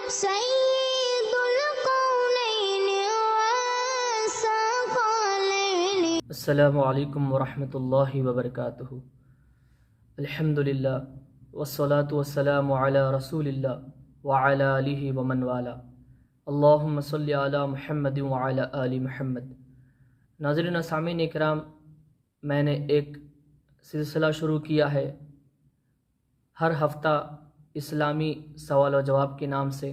सय्यिदुल कौनैनि वस्सक़लैनि। अस्सलामु अलैकुम वरहमतुल्लाहि वबरकातुहु। अल्हम्दुलिल्लाह वस्सलातु वस्सलामु अला रसूलिल्लाह व अला आलिहि व मन वाला। अल्लाहुम्मा सल्लि अला मुहम्मद व अला आलि मुहम्मद। नाज़रीन व सामीन इकराम, मैंने एक सिलसिला शुरू किया है हर हफ्ता इस्लामी सवाल व जवाब के नाम से।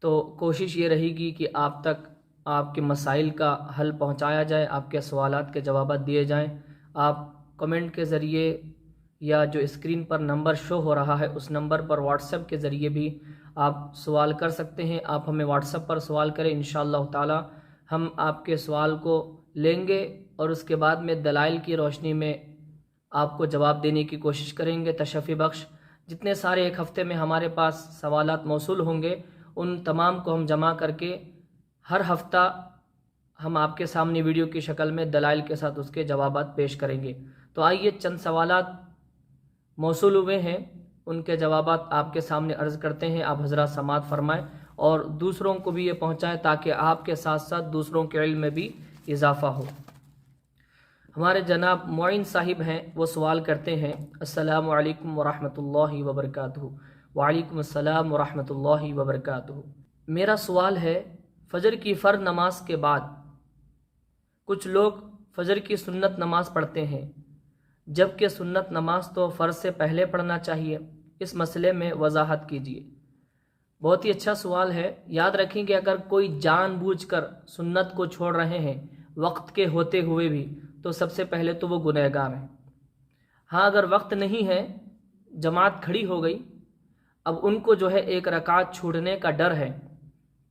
तो कोशिश ये रहेगी कि आप तक आपके मसाइल का हल पहुंचाया जाए, आपके सवालात के जवाब दिए जाएं। आप कमेंट के ज़रिए या जो स्क्रीन पर नंबर शो हो रहा है उस नंबर पर व्हाट्सएप के ज़रिए भी आप सवाल कर सकते हैं। आप हमें व्हाट्सएप पर सवाल करें, इंशाअल्लाह ताला हम आपके सवाल को लेंगे और उसके बाद में दलाइल की रोशनी में आपको जवाब देने की कोशिश करेंगे तशफ़ी बख्श। जितने सारे एक हफ़्ते में हमारे पास सवालात मौसूल होंगे उन तमाम को हम जमा करके हर हफ्ता हम आपके सामने वीडियो की शक्ल में दलाइल के साथ उसके जवाबात पेश करेंगे। तो आइए चंद सवालात मौसूल हुए हैं, उनके जवाबात आपके सामने अर्ज़ करते हैं। आप हज़रात समात फरमाएं और दूसरों को भी ये पहुँचाएँ ताकि आपके साथ साथ दूसरों के इल्म में भी इजाफ़ा हो। हमारे जनाब मोइन साहिब हैं, वो सवाल करते हैं, अस्सलामु अलैकुम वरहमतुल्लाहि वबरकातुहू। वालेकुम अस्सलाम वरहमतुल्लाहि वबरकातुहू। मेरा सवाल है, फ़जर की फ़र्ज़ नमाज के बाद कुछ लोग फ़जर की सुन्नत नमाज पढ़ते हैं, जबकि सुन्नत नमाज तो फ़र्ज़ से पहले पढ़ना चाहिए। इस मसले में वजाहत कीजिए। बहुत ही अच्छा सवाल है। याद रखें कि अगर कोई जानबूझकर सुन्नत को छोड़ रहे हैं वक्त के होते हुए भी, तो सबसे पहले तो वो गुनहगार हैं। हाँ, अगर वक्त नहीं है, जमात खड़ी हो गई, अब उनको जो है एक रकात छूटने का डर है,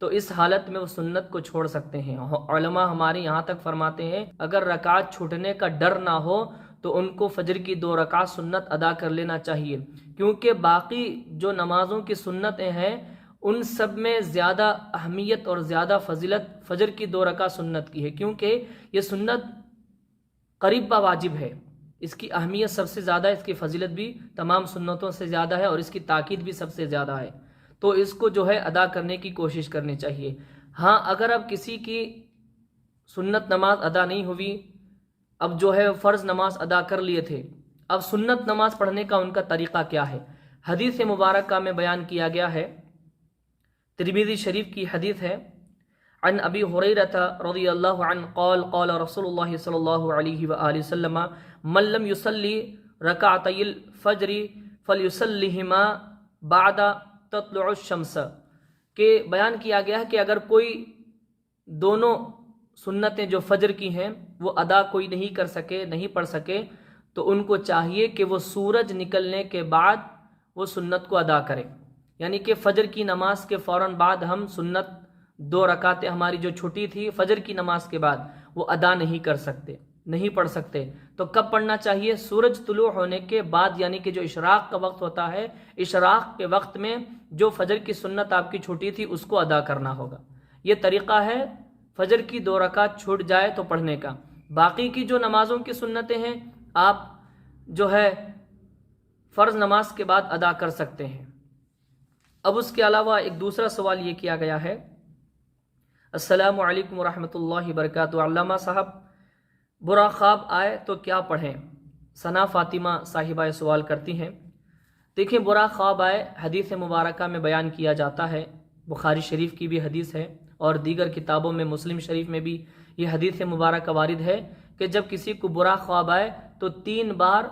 तो इस हालत में वो सुन्नत को छोड़ सकते हैं। उलमा हमारे यहाँ तक फरमाते हैं अगर रकात छूटने का डर ना हो तो उनको फजर की 2 रकात सुन्नत अदा कर लेना चाहिए, क्योंकि बाकी जो नमाज़ों की सुन्नतें हैं उन सब में ज़्यादा अहमियत और ज़्यादा फजीलत फजर की 2 रकात सुन्नत की है, क्योंकि ये सुन्नत करीब बा वाजिब है। इसकी अहमियत सबसे ज़्यादा, इसकी फजीलत भी तमाम सुन्नतों से ज़्यादा है और इसकी ताकीद भी सबसे ज़्यादा है। तो इसको जो है अदा करने की कोशिश करनी चाहिए। हाँ, अगर अब किसी की सुन्नत नमाज अदा नहीं हुई, अब जो है फ़र्ज़ नमाज अदा कर लिए थे, अब सुन्नत नमाज पढ़ने का उनका तरीक़ा क्या है। हदीस मुबारक में बयान किया गया है, तिरमिज़ी शरीफ की हदीस है, अन अबी हुरैरता रज़ियल्लाहु अन्हु क़ाल क़ाल रसूलुल्लाह सल्लल्लाहु अलैहि व आलिहि वसल्लम मन लम युसल्ली रकातैल फ़ज्र फ़लयुसल्लिहिमा बादा तत्लुअश शम्स। के बयान किया गया है कि अगर कोई दोनों सुन्नतें जो फजर की हैं वो अदा कोई नहीं कर सके, नहीं पढ़ सके, तो उनको चाहिए कि वो सूरज निकलने के बाद वो सुन्नत को अदा करें। यानी कि फ़जर की नमाज के फ़ौरन बाद हम सुन्नत 2 रकातें हमारी जो छुटी थी फ़जर की नमाज के बाद वो अदा नहीं कर सकते, नहीं पढ़ सकते। तो कब पढ़ना चाहिए? सूरज तुलू होने के बाद, यानी कि जो इशराक का वक्त होता है, इशराक के वक्त में जो फ़जर की सुन्नत आपकी छुटी थी उसको अदा करना होगा। ये तरीक़ा है फ़जर की 2 रकात छूट जाए तो पढ़ने का। बाकी की जो नमाज़ों की सुन्नतें हैं आप जो है फ़र्ज़ नमाज के बाद अदा कर सकते हैं। अब उसके अलावा एक दूसरा सवाल ये किया गया है, अस्सलामु अलैकुम वरहमतुल्लाहि वबरकातुहू। अल्लामा साहब, बुरा ख्वाब आए तो क्या पढ़ें? सना फ़ातिमा साहिबा सवाल करती हैं। देखिए, बुरा ख्वाब आए हदीस मुबारक में बयान किया जाता है, बुखारी शरीफ की भी हदीस है और दीगर किताबों में, मुस्लिम शरीफ में भी ये हदीस मुबारक वारिद है कि जब किसी को बुरा ख्वाब आए तो 3 बार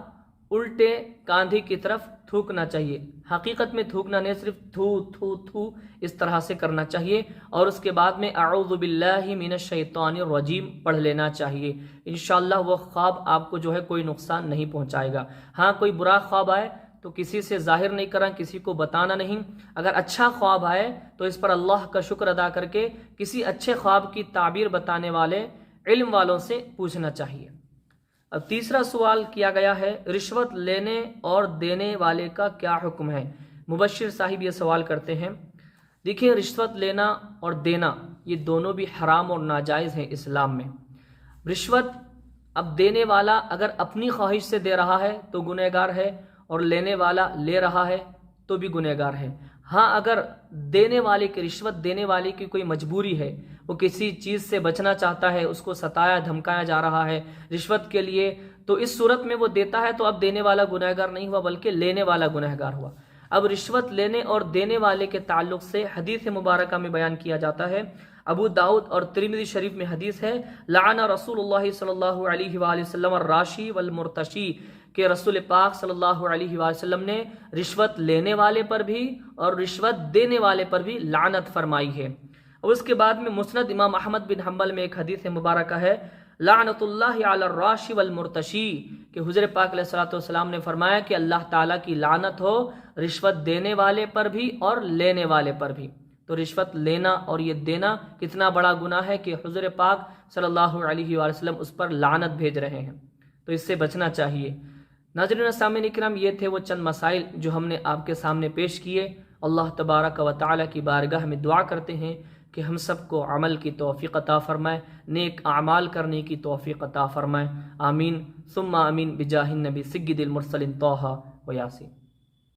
उल्टे कांधे की तरफ थूकना चाहिए। हकीकत में थूकना नहीं, सिर्फ थू थू थू इस तरह से करना चाहिए और उसके बाद में अऊज़ु बिल्लाहि मिनश शैतानिर रजीम पढ़ लेना चाहिए। इंशाअल्लाह वो ख्वाब आपको जो है कोई नुकसान नहीं पहुंचाएगा। हाँ, कोई बुरा ख्वाब आए तो किसी से जाहिर नहीं करना, किसी को बताना नहीं। अगर अच्छा ख्वाब आए तो इस पर अल्लाह का शुक्र अदा करके किसी अच्छे ख्वाब की ताबीर बताने वाले इल्म वालों से पूछना चाहिए। अब तीसरा सवाल किया गया है, रिश्वत लेने और देने वाले का क्या हुक्म है? मुबश्शिर साहिब ये सवाल करते हैं। देखिए, रिश्वत लेना और देना ये दोनों भी हराम और नाजायज़ हैं इस्लाम में। रिश्वत, अब देने वाला अगर अपनी ख्वाहिश से दे रहा है तो गुनहगार है और लेने वाला ले रहा है तो भी गुनहगार है। ہاں اگر دینے والے کی رشوت دینے والے کی کوئی مجبوری ہے، وہ کسی چیز سے بچنا چاہتا ہے، اس کو ستایا دھمکایا جا رہا ہے رشوت کے لیے، تو اس صورت میں وہ دیتا ہے تو اب دینے والا گنہگار نہیں ہوا بلکہ لینے والا گنہگار ہوا۔ اب رشوت لینے اور دینے والے کے تعلق سے حدیث مبارکہ میں بیان کیا جاتا ہے، ابو داؤد اور ترمذی شریف میں حدیث ہے، لعن رسول اللہ صلی اللہ علیہ وآلہ وسلم الراشی والمرتشی، کہ رسول پاک صلی اللہ علیہ وآلہ وسلم نے رشوت لینے والے پر بھی اور رشوت دینے والے پر بھی لعنت فرمائی ہے۔ اور اس کے بعد میں مسند امام احمد بن حنبل میں ایک حدیث مبارکہ ہے، لعنت اللہ علی الراشی والمرتشی، کہ حضور پاک علیہ الصلوۃ والسلام نے فرمایا کہ اللہ تعالیٰ کی لعنت ہو رشوت دینے والے پر بھی اور لینے والے پر بھی۔ تو رشوت لینا اور یہ دینا کتنا بڑا گناہ ہے کہ حضور پاک صلی اللہ علیہ وآلہ وسلم اس پر لعنت بھیج رہے ہیں، تو اس سے بچنا چاہیے۔ ناظرین و سامعین اکرام، یہ تھے وہ چند مسائل جو ہم نے آپ کے سامنے پیش کیے۔ اللہ تبارک و تعالیٰ کی بارگاہ میں دعا کرتے ہیں کہ ہم سب کو عمل کی توفیق عطا فرمائے، نیک اعمال کرنے کی توفیق عطا فرمائے، آمین ثم آمین بجاہ النبی سید المرسلین طہ و یاسین۔